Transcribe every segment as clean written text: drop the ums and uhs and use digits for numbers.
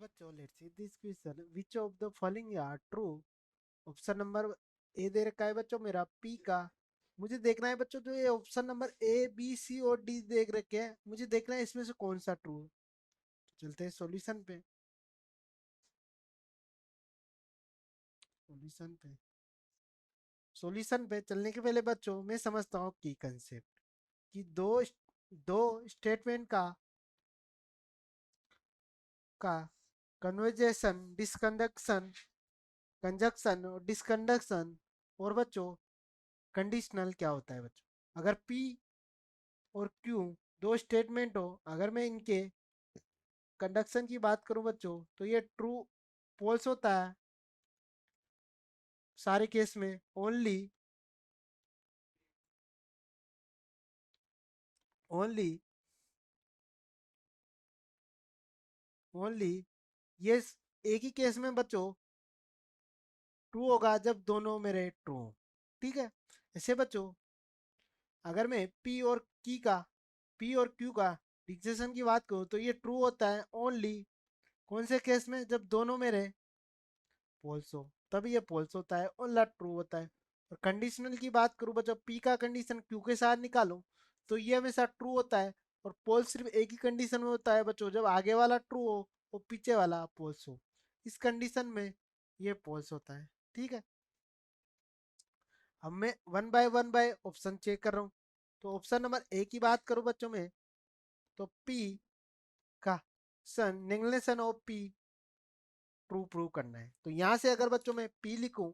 बच्चों let's see this question which of the following are true. Option number A दे रखा है बच्चों मेरा पी का। मुझे देखना है बच्चों जो ये option number A B C और डी देख रखे हैं, मुझे देखना है इसमें से कौन सा ट्रू है। चलते हैं सॉल्यूशन पे। सॉल्यूशन पे सॉल्यूशन पे चलने के पहले बच्चों मैं समझता हूँ की कंसेप्ट कि दो स्टेटमेंट का कन्वर्जेशन डिसकंडक्शन कंजक्शन और डिसकंडक्शन और बच्चों कंडीशनल क्या होता है बच्चों। अगर पी और क्यू दो स्टेटमेंट हो, अगर मैं इनके कंडक्शन की बात करूं बच्चों तो ये ट्रू पोल्स होता है सारे केस में। ओनली ओनली ओनली ये एक ही केस में बच्चों ट्रू होगा जब दोनों मेरे ट्रू हो। ठीक है। ऐसे बच्चों अगर मैं पी और क्यू का डिक्सेशन की बात करूं तो ये ट्रू होता है ओनली कौन से केस में, जब दोनों मेरे पोल्स हो तभी ये पोल्स होता है और ला ट्रू होता है। और कंडीशनल की बात करूं बच्चों, पी का कंडीशन क्यू के साथ निकालो तो ये हमेशा ट्रू होता है। और पोल सिर्फ एक ही कंडीशन में होता है बच्चों, जब आगे वाला ट्रू हो और पीछे वाला पोल्स हो। इस कंडीशन में ये पोल्स होता है। ठीक है। अब मैं वन बाय ऑप्शन चेक कर रहा हूँ। तो ऑप्शन नंबर ए की बात करूं बच्चों में, तो पी का सन नेगलेशन ऑफ पी ट्रू प्रूव करना है। तो यहां से अगर बच्चों में पी लिखूं,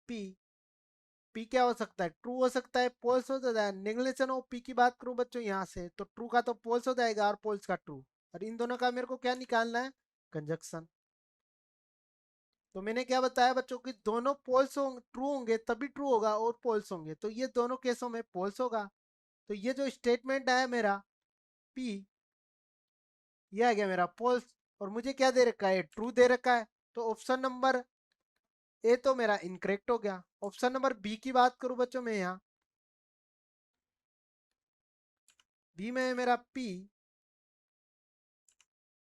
पी पी क्या हो सकता है, ट्रू हो सकता है, पोल्स हो जाता है। नेगलेशन ऑफ पी की बात करूं बच्चों यहाँ से तो ट्रू का तो पोल्स हो जाएगा और पोल्स का ट्रू। और इन दोनों का मेरे को क्या निकालना है, कंजक्शन। तो मैंने क्या बताया बच्चों कि दोनों पोल्स होंगे, ट्रू होंगे तभी ट्रू होगा और पोल्स होंगे, तो ये दोनों केसों में पोल्स होगा। तो ये जो स्टेटमेंट है मेरा पी, ये आ गया मेरा पोल्स। और मुझे क्या दे रखा है, ट्रू दे रखा है। तो ऑप्शन नंबर ए तो मेरा इनकरेक्ट हो गया। ऑप्शन नंबर बी की बात करूं बच्चों में, यहाँ बी में मेरा पी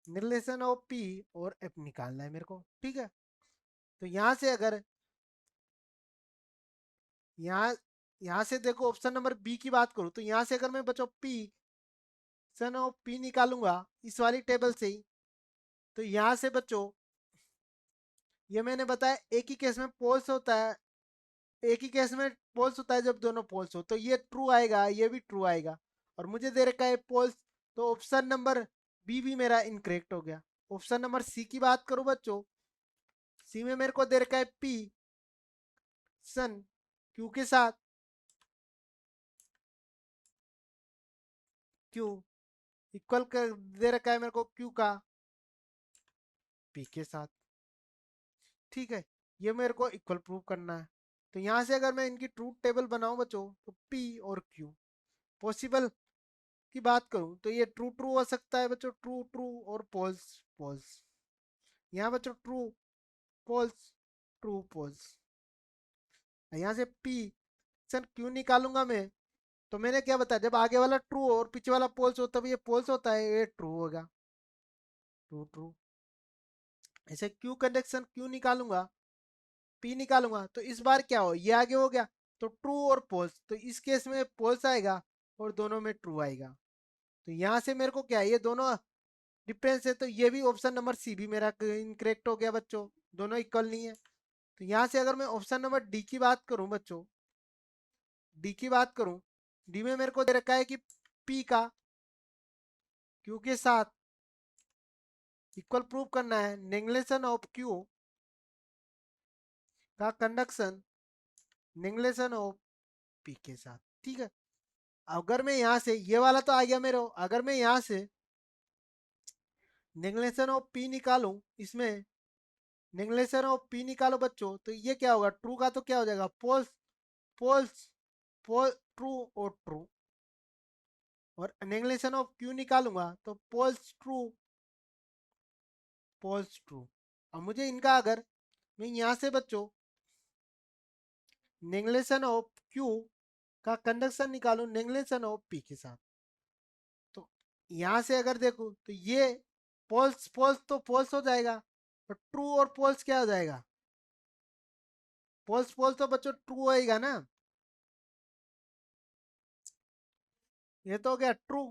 रिलेशन ऑफ पी और एफ निकालना है मेरे को। ठीक है। तो यहां से अगर यहाँ यहाँ से देखो ऑप्शन नंबर बी की बात करूं तो यहां से अगर मैं बच्चों पी सन ऑफ पी निकालूंगा इस वाली टेबल से ही, तो यहां से बच्चों ये मैंने बताया एक ही केस में पोल्स होता है, एक ही केस में पोल्स होता है जब दोनों पोल्स हो, तो ये ट्रू आएगा ये भी ट्रू आएगा। और मुझे दे रखा है पोल्स, तो ऑप्शन नंबर बी भी मेरा इनकरेक्ट हो गया। ऑप्शन नंबर सी की बात करूं बच्चों, सी में मेरे को दे रखा है पी सन क्यू के साथ, क्यू इक्वल कर दे रखा है मेरे को क्यू का पी के साथ। ठीक है। ये मेरे को इक्वल प्रूव करना है। तो यहां से अगर मैं इनकी ट्रूथ टेबल बनाऊं बच्चों तो पी और क्यू पॉसिबल की बात करूं तो ये ट्रू ट्रू हो सकता है बच्चों, ट्रू ट्रू और पोल्स पोल्स। यहाँ बच्चों ट्रू पोल्स ट्रू पोल्स। यहाँ से पी सर क्यू निकालूंगा मैं, तो मैंने क्या बताया जब आगे वाला ट्रू हो और पीछे वाला पोल्स हो तब ये पोल्स होता है, ये ट्रू होगा, ट्रू ट्रू। ऐसे क्यू कंडक्शन क्यू निकालूंगा, पी निकालूंगा तो इस बार क्या हो, ये आगे हो गया तो ट्रू और पोल्स, तो इस केस में पोल्स आएगा और दोनों में ट्रू आएगा। तो यहाँ से मेरे को क्या है, ये दोनों डिफरेंस है, तो ये भी ऑप्शन नंबर सी भी मेरा इनकरेक्ट हो गया बच्चों, दोनों इक्वल नहीं है। तो यहाँ से अगर मैं ऑप्शन नंबर डी की बात करूं बच्चों, डी की बात करूं, डी में मेरे को दे रखा है कि पी का क्यू के साथ इक्वल प्रूव करना है नेगलेशन ऑफ क्यू का कंडक्शन नेगलेशन ऑफ पी के साथ। ठीक है। अगर मैं यहां से ये वाला तो आ गया मेरे, अगर मैं यहां से नेगलेशन ऑफ पी निकालूं, इसमें नेगलेशन ऑफ पी निकालो बच्चों तो ये क्या होगा, ट्रू का तो क्या हो जाएगा पोल्स पोल्स पोल ट्रू और ट्रू। और नेगलेशन ऑफ क्यू निकालूंगा तो पोल्स ट्रू पोल्स ट्रू। अब मुझे इनका अगर मैं यहां से बच्चों नेगलेशन ऑफ क्यू का कंडक्शन निकालूं नेगलेशन ऑफ पी के साथ, तो यहां से अगर देखूं तो ये फॉल्स फॉल्स तो फॉल्स हो जाएगा, और ट्रू और फॉल्स क्या हो जाएगा? फॉल्स फॉल्स तो बच्चों ट्रू होएगा ना। ये तो हो गया ट्रू,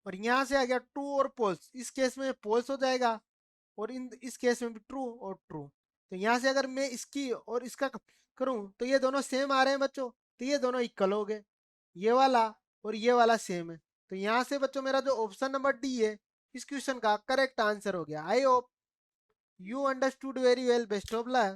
और यहां से आ गया ट्रू और फॉल्स, इस केस में फॉल्स हो जाएगा, और इस केस में भी ट्रू और ट्रू। तो यहाँ से अगर मैं इसकी और इसका करूं तो ये दोनों सेम आ रहे हैं बच्चों, तो ये दोनों इक्वल हो गए, ये वाला और ये वाला सेम है। तो यहाँ से बच्चों मेरा जो ऑप्शन नंबर डी है इस क्वेश्चन का करेक्ट आंसर हो गया। I hope you understood very well. Best of luck.